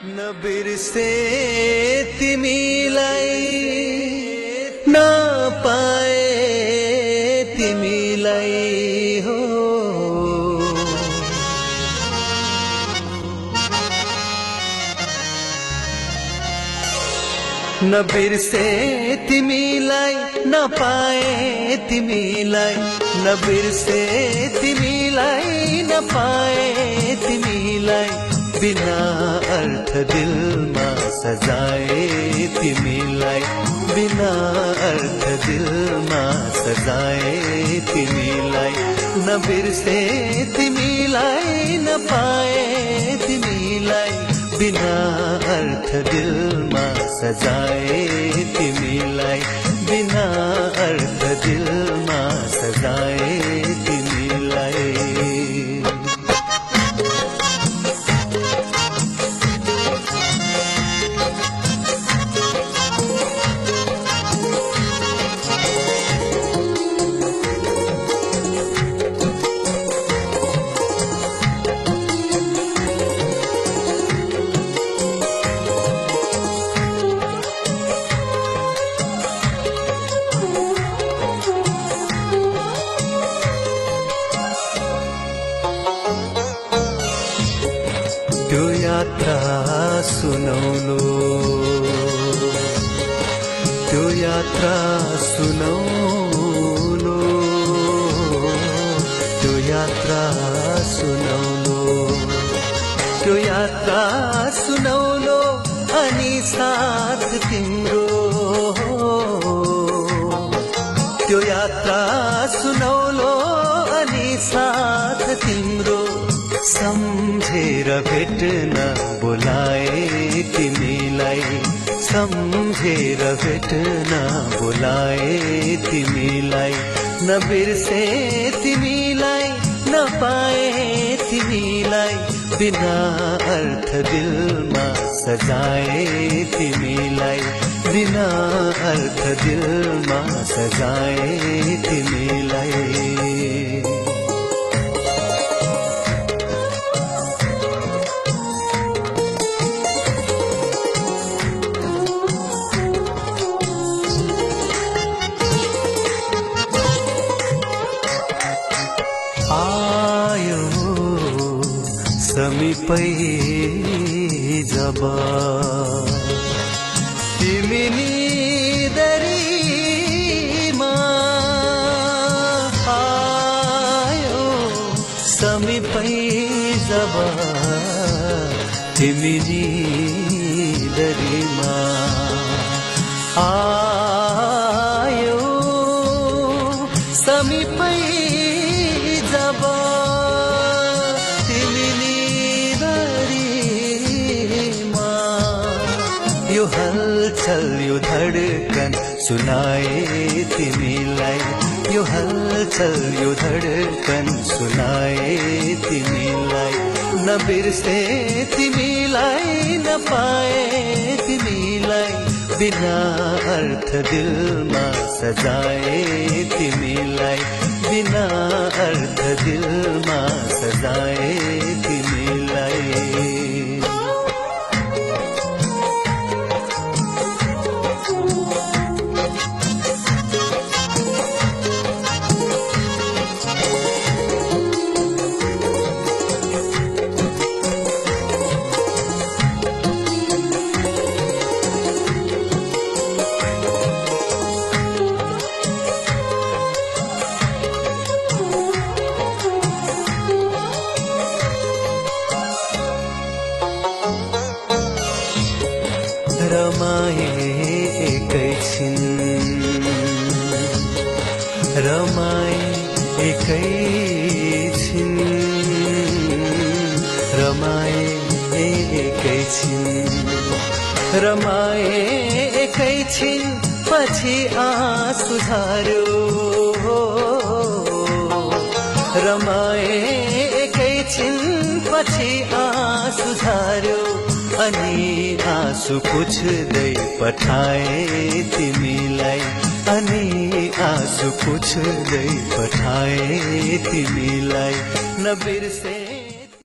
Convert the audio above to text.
नबिर्से तिमीलाई नपाए तिमीलाई हो नबिर्से तिमीलाई नपाए तिमीलाई नबिर्से तिमीलाई नपाए तिमीलाई बिना अर्थ दिलमा सजाए तिमीलाई बिना अर्थ दिलमा सजाए तिमीलाई नबिर्से तिमीलाई नपाए तिमीलाई बिना अर्थ दिलमा सजाए तिमीलाई बिना अर्थ दिलमा सजाए तिमीलाई त्यो यात्रा सुनौलो त्यो यात्रा सुनौलो त्यो यात्रा सुनौलो त्यो यात्रा सुनौलो अनि साथ तिम्रो त्यो यात्रा सुनौलो अनि साथ तिम्रो सम्झेर भेट्न बोलाए तिमीलाई सम्झेर भेट्न बोलाए तिमीलाई नबिर्से तिमीलाई नपाए तिमीलाई बिना अर्थ दिलमा सजाए तिमीलाई बिना अर्थ दिलमा सजाए तिमीलाई आयो समीपै जब तिमी निदरीमा आयो समीपै जब तिमी निदरीमा आयो समीपै जब तिमी निदरीमा यो हलचल यो धडकन सुनाए तिमीलाई यो हलचल यो धडकन सुनाए तिमीलाई नबिर्से तिमीलाई नपाए तिमीलाई बिना अर्थ दिलमा सजाए तिमीलाई बिना अर्थ दिलमा सजाए तिमीलाई रमाए एकैछिन रमाए एकैछिन रमाए एकैछिन रमाए एकैछिन पछि आँसु झर्यो रमाए एकैछिन पछि आँसु झर्यो अनि आँसु पुछ्दै पठाए तिमीलाई अनि आँसु पुछ्दै पठाए तिमीलाई नबिर्से